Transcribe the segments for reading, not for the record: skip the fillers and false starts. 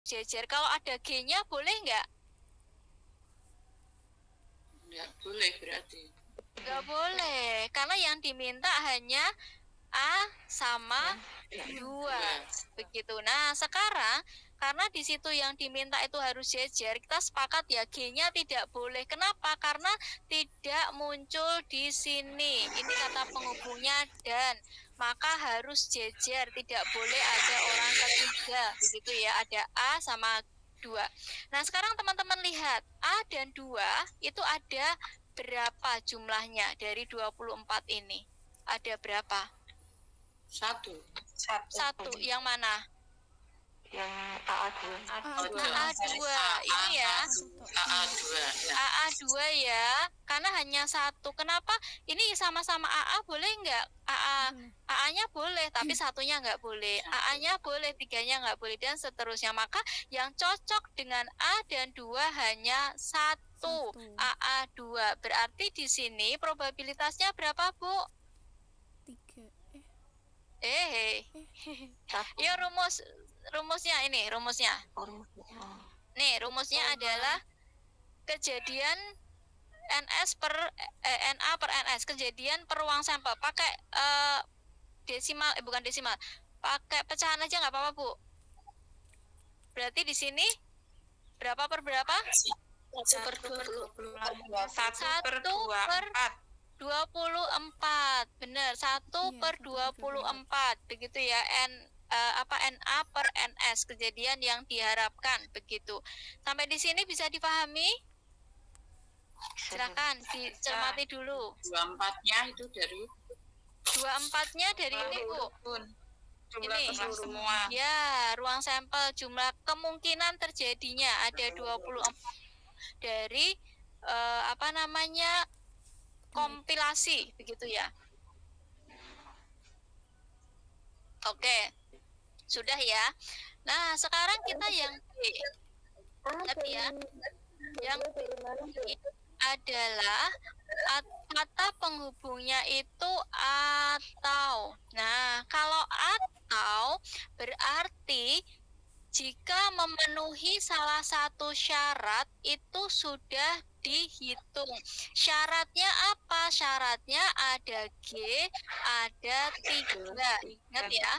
jejer. Kalau ada G-nya boleh nggak? Nggak boleh berarti. Nggak boleh, karena yang diminta hanya A sama 2. Begitu. Nah, sekarang karena di situ yang diminta itu harus jejer, kita sepakat ya G-nya tidak boleh. Kenapa? Karena tidak muncul di sini. Ini kata penghubungnya dan, maka harus jejer, tidak boleh ada orang ketiga. Begitu ya, ada A sama 2. Nah, sekarang teman-teman lihat, A dan 2 itu ada berapa jumlahnya dari 24 ini? Ada berapa? Satu. Yang mana? Yang AA2. AA2 ini ya. AA2 ya, karena hanya satu. Kenapa? Ini sama-sama AA boleh nggak? AA-nya boleh, tapi satunya nggak boleh. AA-nya boleh, 3-nya nggak boleh, dan seterusnya. Maka yang cocok dengan A dan 2 hanya satu, AA2. Berarti di sini probabilitasnya berapa, Bu? 3. Ya rumusnya ini, rumusnya. Nih, rumusnya adalah kejadian NS per NA per NS, kejadian per ruang sampel. Pakai desimal, bukan desimal. Pakai pecahan aja nggak apa-apa, Bu. Berarti di sini berapa per berapa? 1 per 24. Benar, 1 per 24. Begitu ya, NA per NS, kejadian yang diharapkan. Begitu. Sampai di sini bisa dipahami? Silakan dicermati dulu. 24-nya itu dari 24-nya dari ini, Bu. Ini semua. Ya, ruang sampel, jumlah kemungkinan terjadinya ada 24 dari kompilasi, begitu ya. Oke, sudah ya. Nah, sekarang kita yang lihat ya, yang adalah kata penghubungnya itu atau. Nah, kalau atau berarti jika memenuhi salah satu syarat itu sudah dihitung. Syaratnya apa? Syaratnya ada G, ada 3. Ingat ya.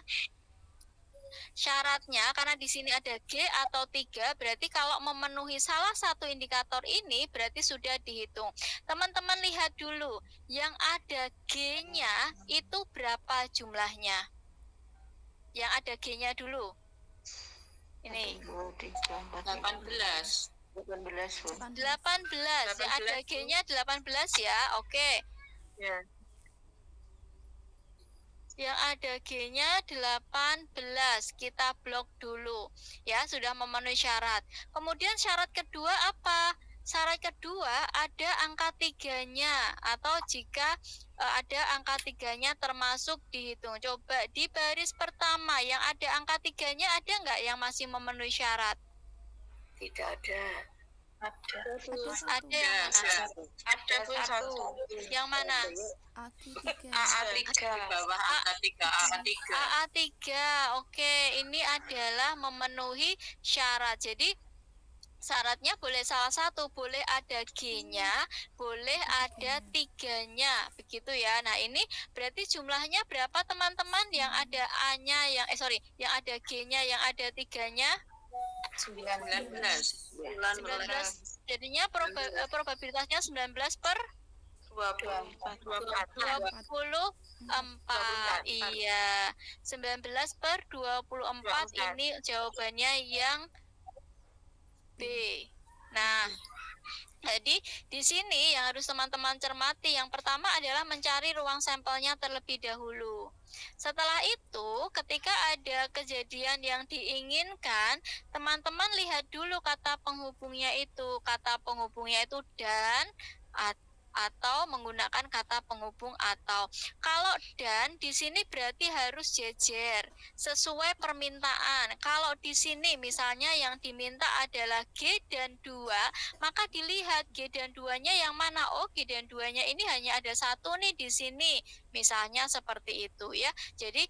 Syaratnya karena di sini ada G atau 3, berarti kalau memenuhi salah satu indikator ini berarti sudah dihitung. Teman-teman lihat dulu, yang ada G-nya itu berapa jumlahnya? Yang ada G-nya dulu. Ini 18. 18. Yang ada G-nya 18 ya. Oke. Ya. Yang ada G-nya 18. Kita blok dulu. Ya, sudah memenuhi syarat. Kemudian syarat kedua apa? Syarat kedua ada angka 3-nya, atau jika ada angka 3-nya termasuk dihitung. Coba di baris pertama yang ada angka 3-nya ada nggak yang masih memenuhi syarat? Tidak ada. Ada yang mana? Ada satu. Yang mana? AA3. Di bawah angka 3 AA3. AA3. Oke, ini adalah memenuhi syarat. Jadi syaratnya boleh salah satu, boleh ada G-nya, boleh ada 3-nya, begitu ya. Nah, ini berarti jumlahnya berapa teman-teman? Yang ada A-nya, yang ada G-nya, yang ada 3-nya? 19. Jadinya probabilitasnya 19 per 24. Iya, 19 per 24 ini jawabannya yang B. Nah, jadi di sini yang harus teman-teman cermati, yang pertama adalah mencari ruang sampelnya terlebih dahulu. Setelah itu, ketika ada kejadian yang diinginkan, teman-teman lihat dulu kata penghubungnya itu. Kata penghubungnya itu dan, atau menggunakan kata penghubung atau. Kalau dan di sini berarti harus jejer sesuai permintaan. Kalau di sini misalnya yang diminta adalah G dan 2, maka dilihat G dan 2-nya yang mana. Oh, G dan 2-nya ini hanya ada satu nih di sini. Misalnya seperti itu ya. Jadi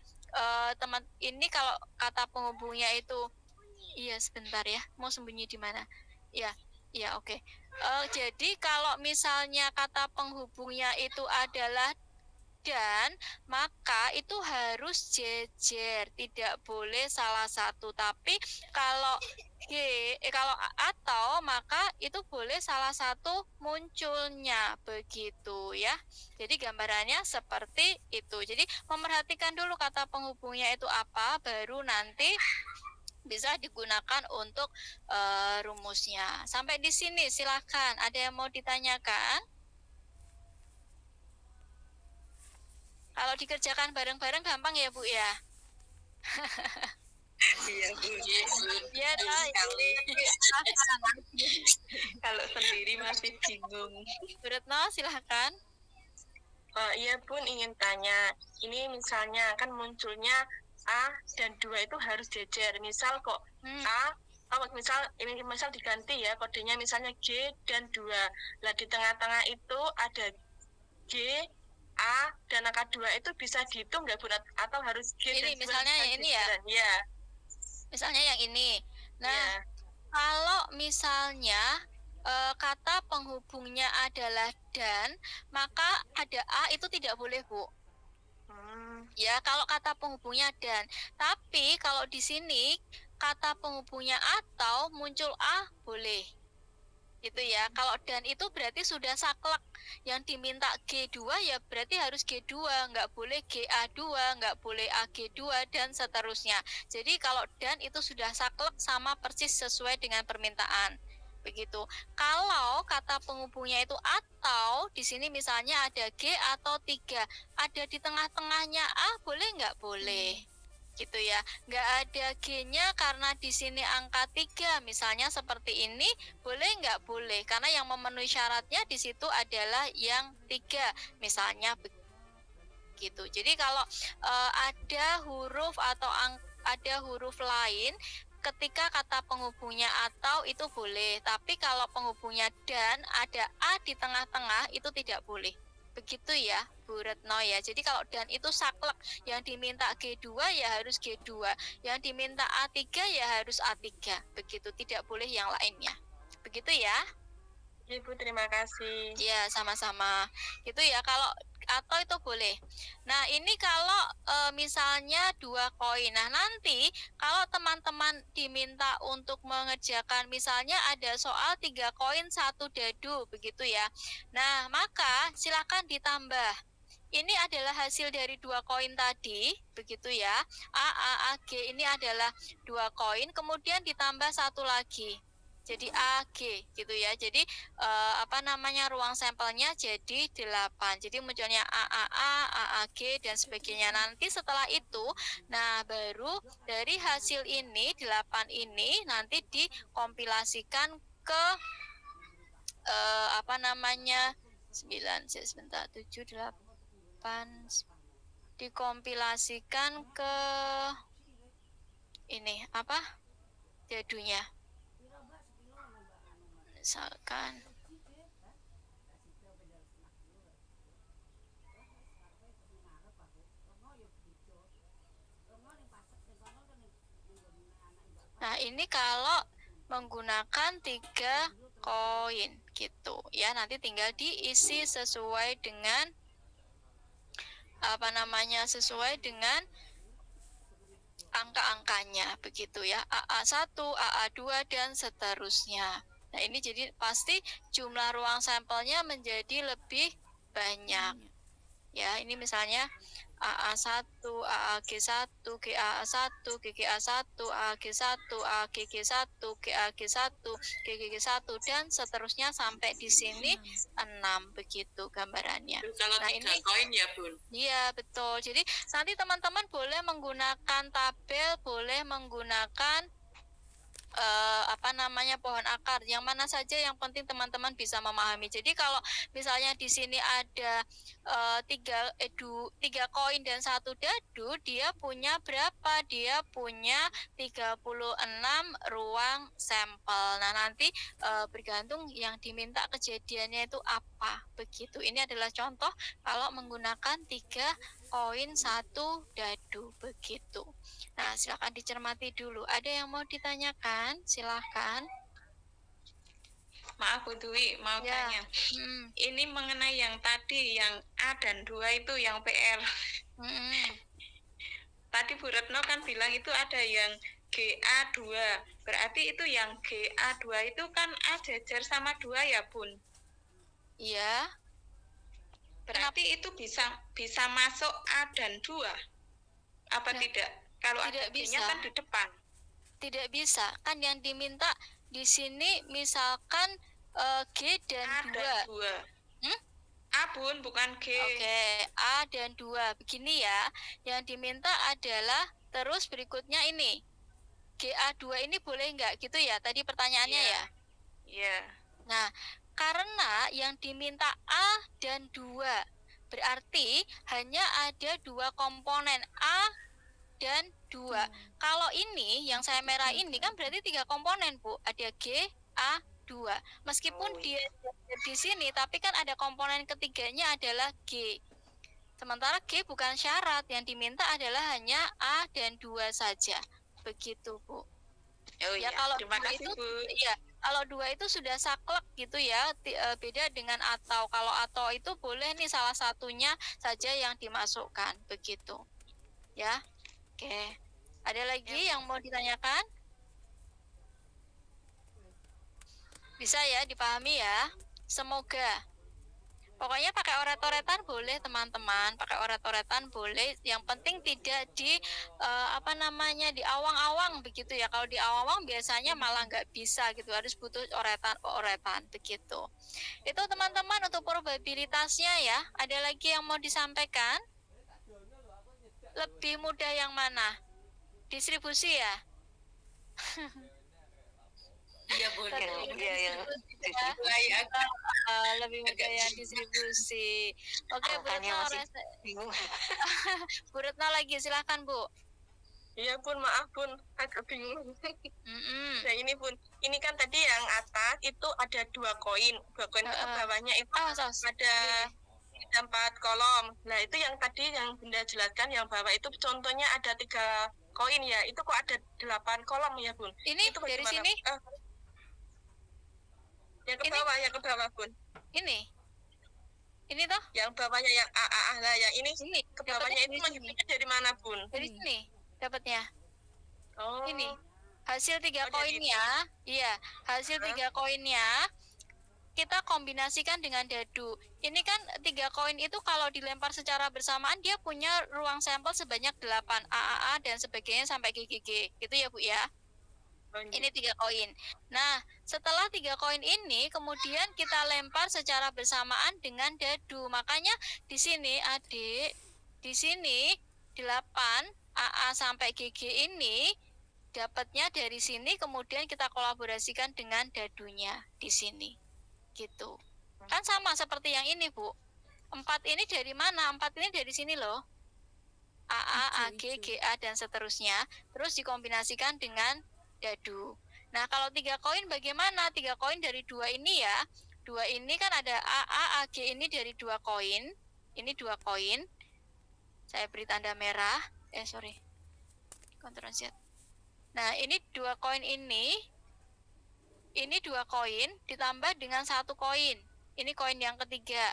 teman ini kalau kata penghubungnya itu Iya, sebentar ya. Mau sembunyi di mana? Ya, ya oke. Jadi kalau misalnya kata penghubungnya itu adalah dan, maka itu harus jejer, tidak boleh salah satu. Tapi kalau kalau atau maka itu boleh salah satu munculnya, begitu ya. Jadi gambarannya seperti itu. Jadi memerhatikan dulu kata penghubungnya itu apa, baru nanti bisa digunakan untuk rumusnya. Sampai di sini silakan. Ada yang mau ditanyakan? Kalau dikerjakan bareng-bareng gampang ya Bu ya. Iya Bu. Ya, Kalau sendiri masih bingung. Bu Retno silahkan. Iya Bun, ingin tanya. Ini misalnya kan munculnya A dan 2 itu harus jejer. Misal kok A, misal diganti ya kodenya misalnya G dan 2. Lah di tengah-tengah itu ada G, A, dan angka 2 itu bisa dihitung nggak Bun? Atau harus G Ini dan 2 misalnya yang ini ya? Iya. Misalnya yang ini. Nah, Ya. kalau misalnya kata penghubungnya adalah dan, maka ada A itu tidak boleh Bu. Ya, kalau kata penghubungnya dan. Tapi kalau di sini kata penghubungnya atau muncul A boleh. Gitu ya. Kalau dan itu berarti sudah saklek. Yang diminta G2 ya berarti harus G2, nggak boleh GA2, nggak boleh AG2 dan seterusnya. Jadi kalau dan itu sudah saklek sama persis sesuai dengan permintaan. Begitu. Kalau kata penghubungnya itu atau di sini misalnya ada G atau 3, ada di tengah-tengahnya A, boleh nggak boleh? Gitu ya, nggak ada G-nya karena di sini angka 3 misalnya seperti ini, boleh nggak boleh, karena yang memenuhi syaratnya di situ adalah yang 3 misalnya begitu. Jadi kalau ada huruf atau ada huruf lain ketika kata penghubungnya atau itu boleh, tapi kalau penghubungnya dan ada A di tengah-tengah itu tidak boleh. Begitu ya Bu Retno ya. Jadi kalau dan itu saklek, yang diminta G2 ya harus G2, yang diminta A3 ya harus A3. Begitu, tidak boleh yang lainnya. Begitu ya. Ibu terima kasih. Ya, sama-sama. Gitu ya, kalau atau itu boleh. Nah, ini kalau misalnya 2 koin. Nah, nanti kalau teman-teman diminta untuk mengerjakan misalnya ada soal 3 koin 1 dadu begitu ya. Nah, maka silakan ditambah. Ini adalah hasil dari 2 koin tadi, begitu ya. AG ini adalah 2 koin, kemudian ditambah 1 lagi. Jadi AG gitu ya. Jadi ruang sampelnya jadi 8. Jadi munculnya AAA, AAG dan sebagainya. Nanti setelah itu, nah baru dari hasil ini 8 ini nanti dikompilasikan ke 7 8 dikompilasikan ke ini jadunya. Misalkan nah ini kalau menggunakan 3 koin gitu ya, nanti tinggal diisi sesuai dengan sesuai dengan angka-angkanya begitu ya, AA1, AA2 dan seterusnya. Nah, ini jadi pasti jumlah ruang sampelnya menjadi lebih banyak. Ya, ini misalnya AA1, AAG1, GAA1, GGA1, AG1, AGG1, GAG1, GGG1 dan seterusnya sampai di sini 6 begitu gambarannya. Kalau nah, 3 ini koin ya Bun? Iya, betul. Jadi nanti teman-teman boleh menggunakan tabel, boleh menggunakan pohon akar, yang mana saja yang penting teman-teman bisa memahami. Jadi kalau misalnya di sini ada 3 koin dan 1 dadu, dia punya berapa? Dia punya 36 ruang sampel. Nah, nanti bergantung yang diminta kejadiannya itu apa. Begitu. Ini adalah contoh kalau menggunakan 3 koin 1 dadu begitu. Nah, silakan dicermati dulu. Ada yang mau ditanyakan? Silahkan. Maaf Bu Dwi, mau tanya. Ini mengenai yang tadi, yang A dan 2 itu yang PR. Tadi Bu Retno kan bilang itu ada yang GA2. Berarti itu yang GA2 itu kan A jajar sama 2 ya, Bun? Iya. Berarti itu bisa masuk A dan 2? Apa tidak? Kalau tidak ada bisa. G-nya kan di depan. Tidak bisa. Kan yang diminta di sini misalkan G dan A 2. Dan 2. A, Bun, bukan G. Oke, A dan 2. Begini ya. Yang diminta adalah terus berikutnya ini. GA2 ini boleh nggak? Gitu ya, tadi pertanyaannya ya? Iya. Nah, karena yang diminta A dan 2, berarti hanya ada 2 komponen A dan 2. Kalau ini, yang saya merah ini kan berarti 3 komponen, Bu. Ada G, A, 2. Meskipun dia di sini, tapi kan ada komponen ketiganya adalah G. Sementara G bukan syarat, yang diminta adalah hanya A dan 2 saja. Begitu, Bu. Oh ya, iya, kalau terima kasih, itu, Bu. ya, kalau 2 itu sudah saklek gitu ya, beda dengan atau. Kalau atau itu boleh nih salah satunya saja yang dimasukkan, begitu. Ya. Oke. Ada lagi yang mau ditanyakan? Bisa ya dipahami ya? Semoga. Pokoknya pakai oret-oretan boleh teman-teman, pakai oret-oretan boleh. Yang penting tidak di di awang-awang begitu ya. Kalau di awang-awang biasanya malah nggak bisa gitu, harus butuh oretan begitu. Itu teman-teman untuk probabilitasnya ya. Ada lagi yang mau disampaikan? Lebih mudah yang mana? Distribusi ya? Iya, Bu. Iya. Lebih mudah yang distribusi. Oke, Bu Retno. Bu Retno lagi, silahkan Bu. Iya Bun, maaf Bun, agak bingung. Nah ini Bun, ini kan tadi yang atas itu ada 2 koin. 2 koin itu ke bawahnya itu ada 4 kolom. Nah itu yang tadi yang Bunda jelaskan, yang bawah itu contohnya ada 3 koin ya. Itu kok ada 8 kolom ya Bun? Ini itu dari sini? Yang ke bawah Bun. Ini toh? Yang bawahnya yang A lah, yang ini ke bawahnya itu menghitungnya dari mana Bun? Dari sini dapatnya. Oh. Ini hasil 3 koinnya. Iya, hasil 3 koinnya kita kombinasikan dengan dadu. Ini kan 3 koin itu kalau dilempar secara bersamaan dia punya ruang sampel sebanyak 8 AAA dan sebagainya sampai GGG. Gitu ya Bu ya. Ini 3 koin. Nah, setelah 3 koin ini kemudian kita lempar secara bersamaan dengan dadu. Makanya di sini Adik, di sini 8 AA sampai GG ini dapatnya dari sini, kemudian kita kolaborasikan dengan dadunya di sini. Gitu. Kan sama seperti yang ini, Bu. 4 ini dari mana? 4 ini dari sini loh. AA, AG, GA dan seterusnya. Terus dikombinasikan dengan dadu. Nah, kalau 3 koin bagaimana? 3 koin dari 2 ini ya. 2 ini kan ada AA, AG ini dari 2 koin. Ini 2 koin. Saya beri tanda merah. Ctrl Z. Nah, ini 2 koin ini 2 koin ditambah dengan 1 koin. Ini koin yang ketiga.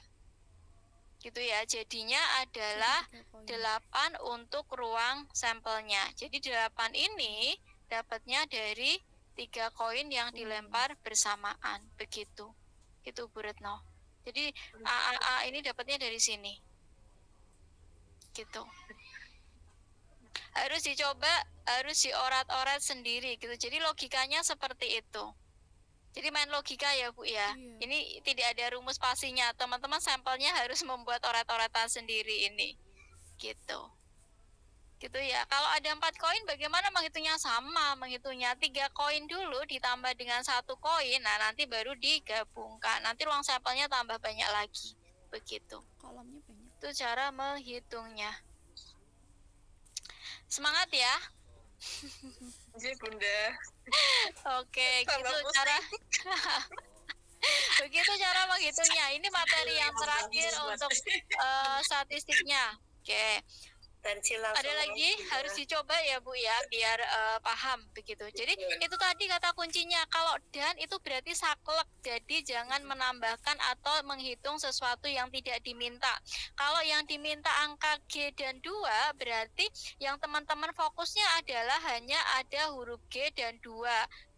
Gitu ya. Jadinya adalah 8 untuk ruang sampelnya. Jadi 8 ini dapatnya dari 3 koin yang dilempar bersamaan. Begitu. Itu Bu Retno. Jadi AAA ini dapatnya dari sini. Gitu. Harus dicoba, harus diorat-orat sendiri gitu. Jadi logikanya seperti itu. Jadi main logika ya Bu ya. Ini tidak ada rumus pastinya. Teman-teman sampelnya harus membuat orat-oratan sendiri ini. Gitu. Gitu ya. Kalau ada 4 koin bagaimana menghitungnya? Sama menghitungnya. 3 koin dulu ditambah dengan 1 koin. Nah, nanti baru digabungkan. Nanti ruang sampelnya tambah banyak lagi. Begitu. Kolomnya banyak. Itu cara menghitungnya. Semangat ya. Iya Bunda. Oke, begitu cara menghitungnya. Ini materi yang terakhir untuk statistiknya. Oke. Ada lagi harus dicoba ya Bu ya, biar paham begitu. Jadi itu tadi kata kuncinya, kalau dan itu berarti saklek, jadi jangan menambahkan atau menghitung sesuatu yang tidak diminta. Kalau yang diminta angka G dan 2, berarti yang teman-teman fokusnya adalah hanya ada huruf G dan 2,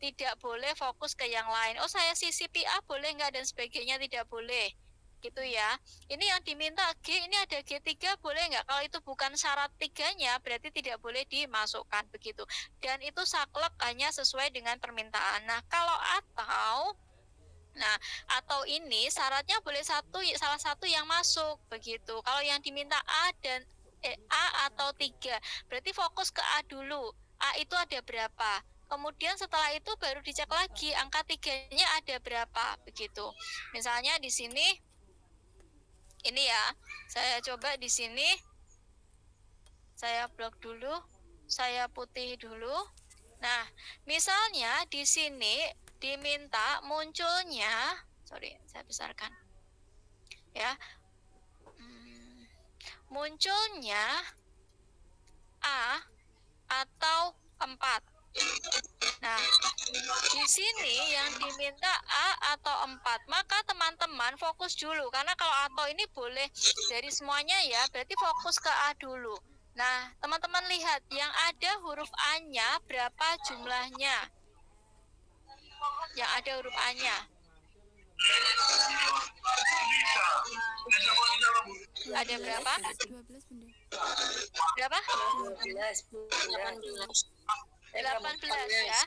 tidak boleh fokus ke yang lain. Oh, saya sisipi A boleh nggak dan sebagainya, tidak boleh gitu ya. Ini yang diminta G, ini ada G3 boleh nggak? Kalau itu bukan syarat 3-nya berarti tidak boleh dimasukkan begitu. Dan itu saklek hanya sesuai dengan permintaan. Nah, kalau atau ini syaratnya boleh salah satu yang masuk begitu. Kalau yang diminta A dan A atau 3, berarti fokus ke A dulu. A itu ada berapa? Kemudian setelah itu baru dicek lagi angka 3-nya ada berapa begitu. Misalnya di sini ini ya, saya coba di sini, saya blok dulu, saya putih dulu. Nah, misalnya di sini diminta munculnya, sorry, saya besarkan, ya, munculnya A atau 4. Nah, di sini yang diminta A atau 4, maka teman-teman fokus dulu, karena kalau atau ini boleh dari semuanya ya, berarti fokus ke A dulu. Nah, teman-teman lihat yang ada huruf A-nya berapa jumlahnya? Yang ada huruf A-nya. Ada berapa? 12 Bunda. Berapa? 18. 18 ya.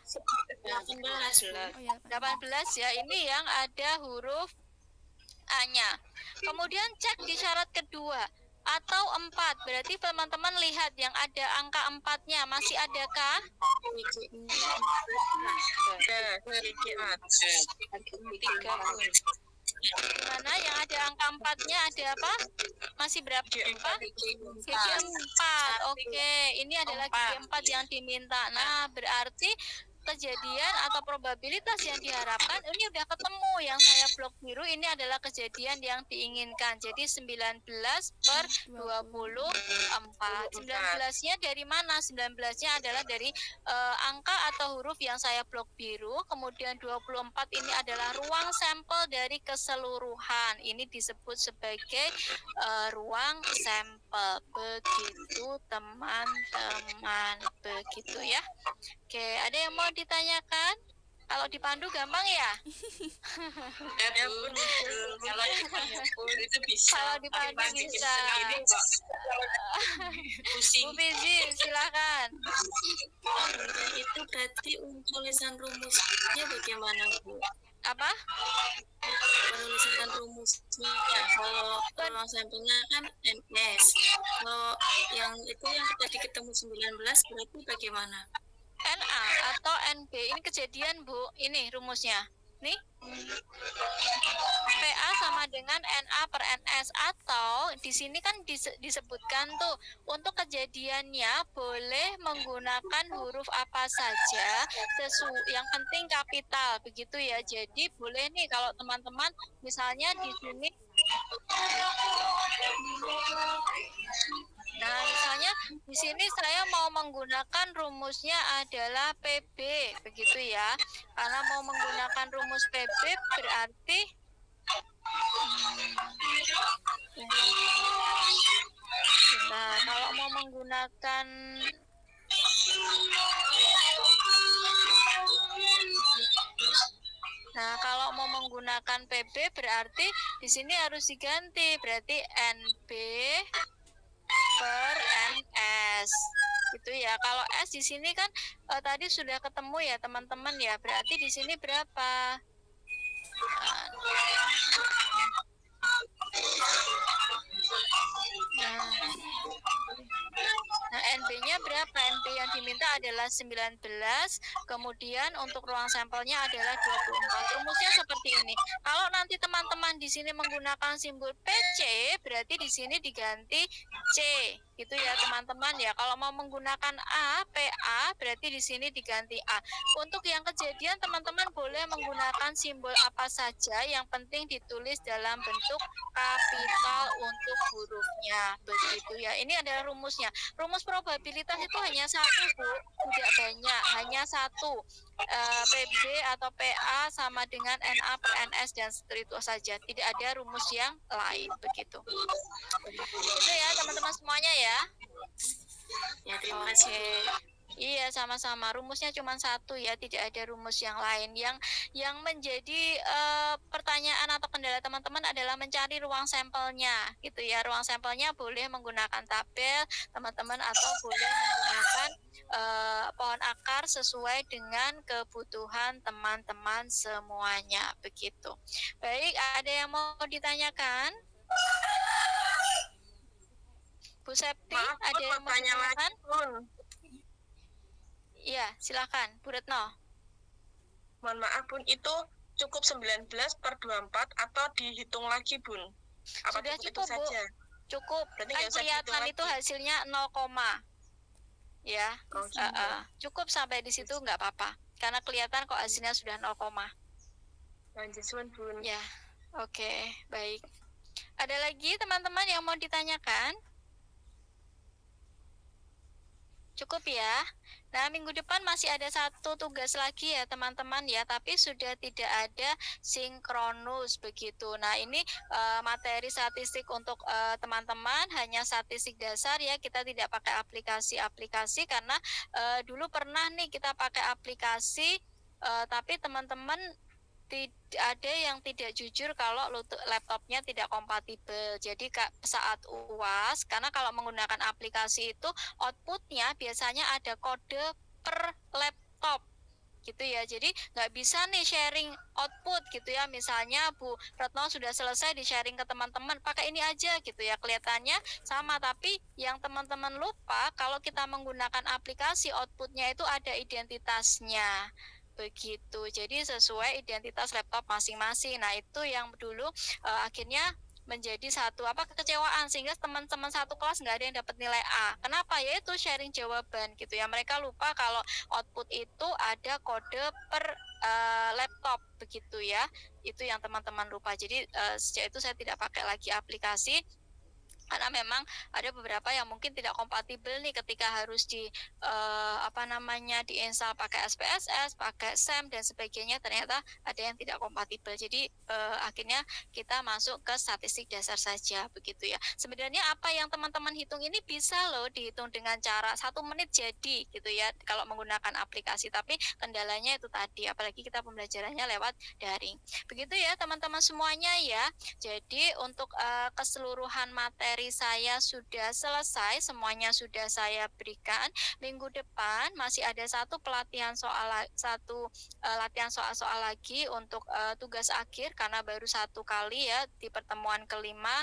18 ya, ini yang ada huruf A-nya. Kemudian cek di syarat kedua atau 4, berarti teman-teman lihat yang ada angka 4-nya masih adakah? Mana yang ada angka 4-nya ada apa? Masih berapa? G4. Oke, ini adalah G4 yang diminta. Nah, berarti kejadian atau probabilitas yang diharapkan ini udah ketemu, yang saya blok biru ini adalah kejadian yang diinginkan. Jadi 19/24. 19-nya dari mana? 19-nya adalah dari angka atau huruf yang saya blok biru. Kemudian 24 ini adalah ruang sampel dari keseluruhan. Ini disebut sebagai ruang sampel. Begitu teman-teman, begitu ya. Oke, ada yang mau ditanyakan? Kalau dipandu gampang ya? Kalau itu bisa. Kalau dipandu bisa. Bu Fizi, silakan. Itu berarti tulisan rumusnya bagaimana, Bu? Apa? Penulisan rumusnya, kalau ruang sampelnya kan MS. Kalau yang itu yang tadi ketemu 19 berarti bagaimana? NA atau NB, ini kejadian Bu, ini rumusnya nih, PA sama dengan NA per NS, atau di sini kan disebutkan tuh untuk kejadiannya boleh menggunakan huruf apa saja, yang penting kapital begitu ya. Jadi boleh nih kalau teman-teman misalnya di sini, nah misalnya di sini saya mau menggunakan rumusnya adalah PB begitu ya. Karena mau menggunakan rumus PB berarti nah, kalau mau menggunakan PB berarti di sini harus diganti, berarti NB per NS gitu ya. Kalau S di sini kan tadi sudah ketemu ya teman-teman ya, berarti di sini berapa? Nah, NB-nya berapa? NB yang diminta adalah 19, kemudian untuk ruang sampelnya adalah 24. Rumusnya seperti ini. Kalau nanti teman-teman di sini menggunakan simbol PC, berarti di sini diganti C. Gitu ya, teman-teman ya. Kalau mau menggunakan A, PA, berarti di sini diganti A. Untuk yang kejadian, teman-teman boleh menggunakan simbol apa saja, yang penting ditulis dalam bentuk kapital untuk hurufnya, begitu ya. Ini adalah rumusnya. Rumus probabilitas itu hanya satu, Bu, tidak banyak, hanya satu. PB atau PA sama dengan NA per NS dan seperti itu saja. Tidak ada rumus yang lain, begitu. Itu ya teman-teman semuanya ya. Ya, terima kasih. Iya, sama-sama. Rumusnya cuma satu ya, tidak ada rumus yang lain. Yang menjadi pertanyaan atau kendala teman-teman adalah mencari ruang sampelnya, gitu ya. Ruang sampelnya boleh menggunakan tabel, teman-teman, atau boleh menggunakan pohon akar sesuai dengan kebutuhan teman-teman semuanya, begitu. Baik, ada yang mau ditanyakan? Bu Septi, ada yang mau ditanyakan? Iya, silakan, Bu Retno. Mohon maaf, Bun, itu cukup 19/24 atau dihitung lagi, Bun? Apa sudah cukup, Bu. Saja? Cukup. Berarti kan kelihatan itu hasilnya 0, ya. Oh, gitu. Cukup sampai di situ nggak apa-apa. Karena kelihatan kok hasilnya sudah 0. Lanjut, Bun. Ya, oke, baik. Ada lagi teman-teman yang mau ditanyakan? Cukup ya. Nah, minggu depan masih ada satu tugas lagi ya teman-teman ya, tapi sudah tidak ada sinkronus begitu. Nah, ini materi statistik untuk teman-teman, hanya statistik dasar ya, kita tidak pakai aplikasi-aplikasi karena dulu pernah nih kita pakai aplikasi, tapi teman-teman ada yang tidak jujur kalau laptopnya tidak kompatibel. Jadi saat UAS, karena kalau menggunakan aplikasi itu outputnya biasanya ada kode per laptop gitu ya. Jadi nggak bisa nih sharing output gitu ya. Misalnya Bu Retno sudah selesai di sharing ke teman-teman, pakai ini aja gitu ya. Kelihatannya sama, tapi yang teman-teman lupa kalau kita menggunakan aplikasi outputnya itu ada identitasnya. Begitu, jadi sesuai identitas laptop masing-masing. Nah, itu yang dulu akhirnya menjadi satu kekecewaan, sehingga teman-teman satu kelas nggak ada yang dapat nilai A. Kenapa? Yaitu sharing jawaban gitu ya. Mereka lupa kalau output itu ada kode per laptop begitu ya. Itu yang teman-teman lupa. Jadi sejak itu saya tidak pakai lagi aplikasi, karena memang ada beberapa yang mungkin tidak kompatibel nih ketika harus diinstal pakai SPSS, pakai SAM dan sebagainya, ternyata ada yang tidak kompatibel. Jadi akhirnya kita masuk ke statistik dasar saja begitu ya. Sebenarnya apa yang teman-teman hitung ini bisa loh dihitung dengan cara 1 menit jadi gitu ya kalau menggunakan aplikasi, tapi kendalanya itu tadi, apalagi kita pembelajarannya lewat daring. Begitu ya teman-teman semuanya ya. Jadi untuk keseluruhan materi saya sudah selesai, semuanya sudah saya berikan. Minggu depan masih ada latihan soal-soal lagi untuk tugas akhir, karena baru 1 kali ya di pertemuan kelima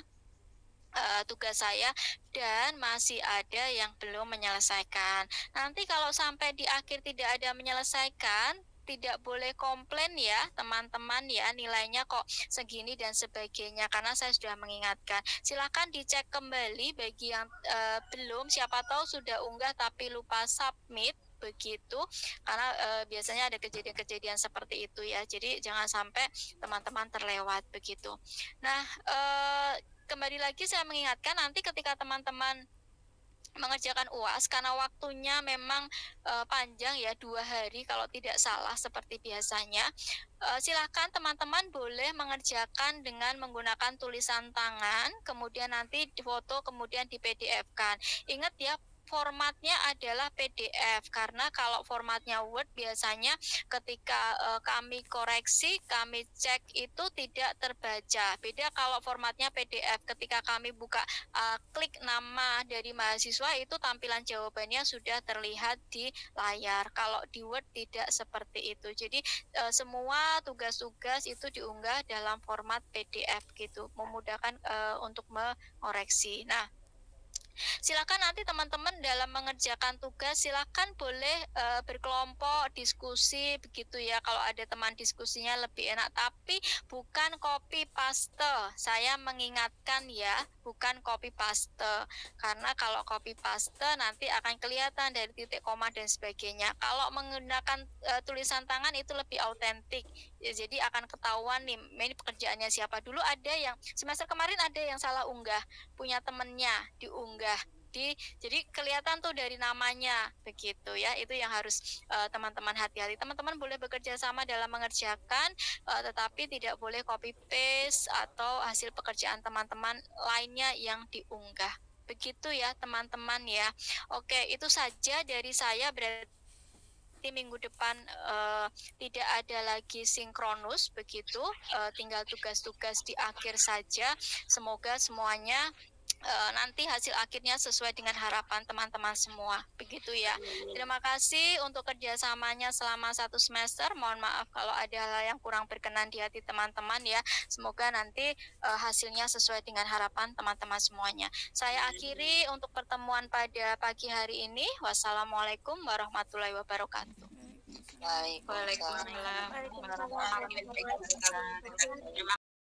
tugas saya, dan masih ada yang belum menyelesaikan. Nanti kalau sampai di akhir tidak ada menyelesaikan, tidak boleh komplain ya teman-teman ya, nilainya kok segini dan sebagainya, karena saya sudah mengingatkan. Silakan dicek kembali bagi yang belum, siapa tahu sudah unggah tapi lupa submit begitu, karena biasanya ada kejadian-kejadian seperti itu ya. Jadi jangan sampai teman-teman terlewat begitu. Nah, kembali lagi saya mengingatkan, nanti ketika teman-teman mengerjakan UAS, karena waktunya memang panjang ya, 2 hari kalau tidak salah seperti biasanya, silakan teman-teman boleh mengerjakan dengan menggunakan tulisan tangan, kemudian nanti difoto, kemudian di PDF-kan. Ingat ya, formatnya adalah PDF, karena kalau formatnya Word biasanya ketika kami koreksi, kami cek itu tidak terbaca. Beda kalau formatnya PDF, ketika kami buka klik nama dari mahasiswa, itu tampilan jawabannya sudah terlihat di layar. Kalau di Word tidak seperti itu. Jadi semua tugas-tugas itu diunggah dalam format PDF gitu, memudahkan untuk mengoreksi. Nah, Silakan nanti teman-teman dalam mengerjakan tugas silakan boleh berkelompok diskusi begitu ya. Kalau ada teman diskusinya lebih enak, tapi bukan copy paste. Saya mengingatkan ya, bukan copy paste. Karena kalau copy paste nanti akan kelihatan dari titik koma dan sebagainya. Kalau menggunakan tulisan tangan itu lebih autentik. Ya, jadi akan ketahuan nih ini pekerjaannya siapa. Dulu ada yang semester kemarin ada yang salah unggah, punya temennya diunggah. Jadi kelihatan tuh dari namanya begitu ya. Itu yang harus teman-teman hati-hati. Teman-teman boleh bekerja sama dalam mengerjakan, tetapi tidak boleh copy paste atau hasil pekerjaan teman-teman lainnya yang diunggah. Begitu ya teman-teman ya. Oke, itu saja dari saya. Berarti minggu depan tidak ada lagi sinkronus begitu, tinggal tugas-tugas di akhir saja. Semoga semuanya nanti hasil akhirnya sesuai dengan harapan teman-teman semua begitu ya. Terima kasih untuk kerjasamanya selama 1 semester. Mohon maaf kalau ada hal yang kurang berkenan di hati teman-teman ya. Semoga nanti hasilnya sesuai dengan harapan teman-teman semuanya. Saya akhiri untuk pertemuan pada pagi hari ini. Wassalamualaikum warahmatullahi wabarakatuh. Waalaikumsalam.